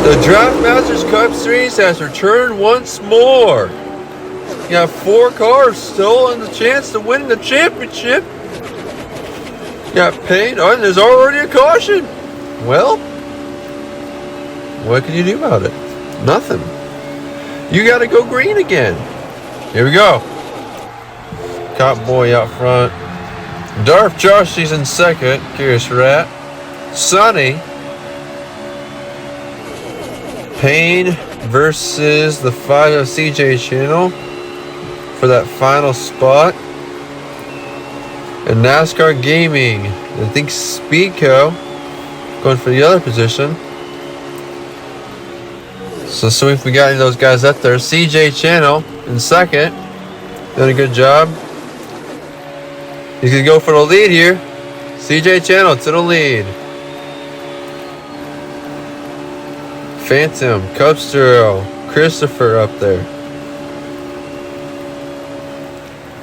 The Draft Masters Cup Series has returned once more. You have 4 cars still in the chance to win the championship. You got Payne. Oh, and there's already a caution. Well, what can you do about it? Nothing. You got to go green again. Here we go. Cop Boy out front. Darth Josh, he's in second. Curious Rat. Sonny. Payne versus the 5 of CJ Channel for that final spot. And NASCAR Gaming. I think Speedco going for the other position. So see if we got any of those guys up there. CJ Channel in second. Doing a good job. He's going to go for the lead here. CJ Channel to the lead. Phantom, Cubstero, Christopher up there.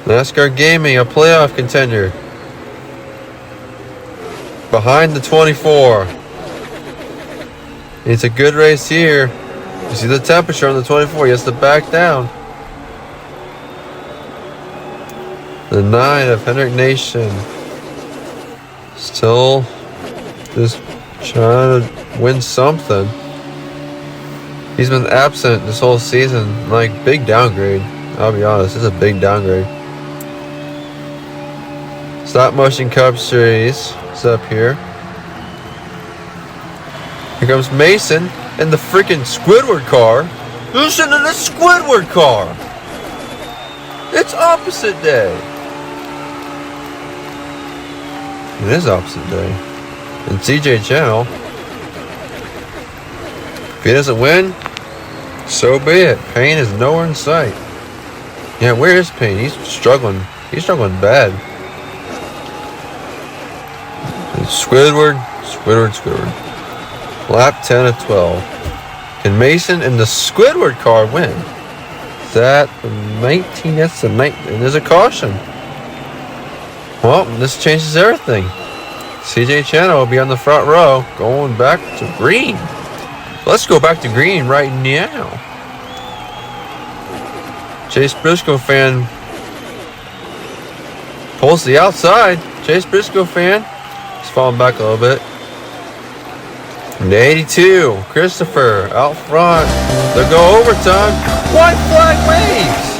NASCAR Gaming, a playoff contender. Behind the 24. It's a good race here. You see the temperature on the 24. He has to back down. The 9 of Hendrick Nation. Still just trying to win something. He's been absent this whole season. Like, big downgrade. I'll be honest, it's a big downgrade. Stop Motion Cup Series is up here. Here comes Mason in the freaking Squidward car. Who's in the Squidward car? It's opposite day. It is opposite day. And CJ Channel, if he doesn't win, so be it. Payne is nowhere in sight. Yeah, where is Payne? He's struggling. He's struggling bad. Squidward. Lap 10 of 12. Can Mason and the Squidward car win? Is that the 19? That's the 19. And there's a caution. Well, this changes everything. CJ Channel will be on the front row, going back to green. Let's go back to green right now. Chase Briscoe fan pulls the outside. Chase Briscoe fan is falling back a little bit. And 82, Christopher out front. They'll go overtime. White flag waves.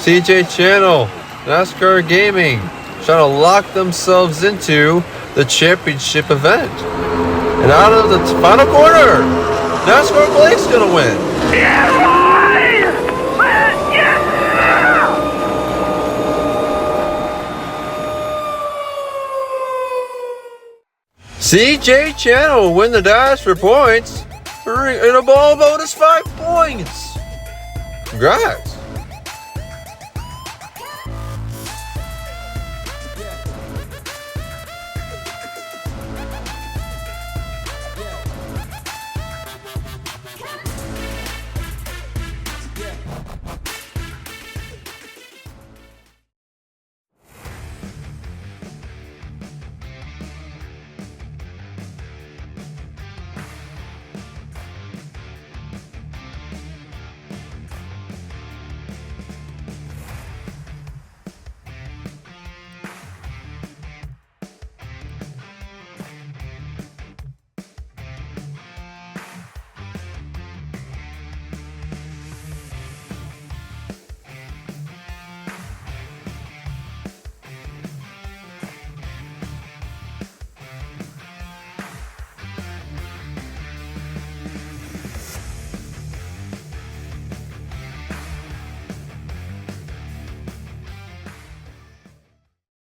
CJ Channel, NASCAR Gaming, trying to lock themselves into the championship event. And out of the final corner, NASCAR Blake's gonna win. Yeah, boy! Yeah! CJ Channel will win the dash for points. And a ball bonus 5 points. Congrats.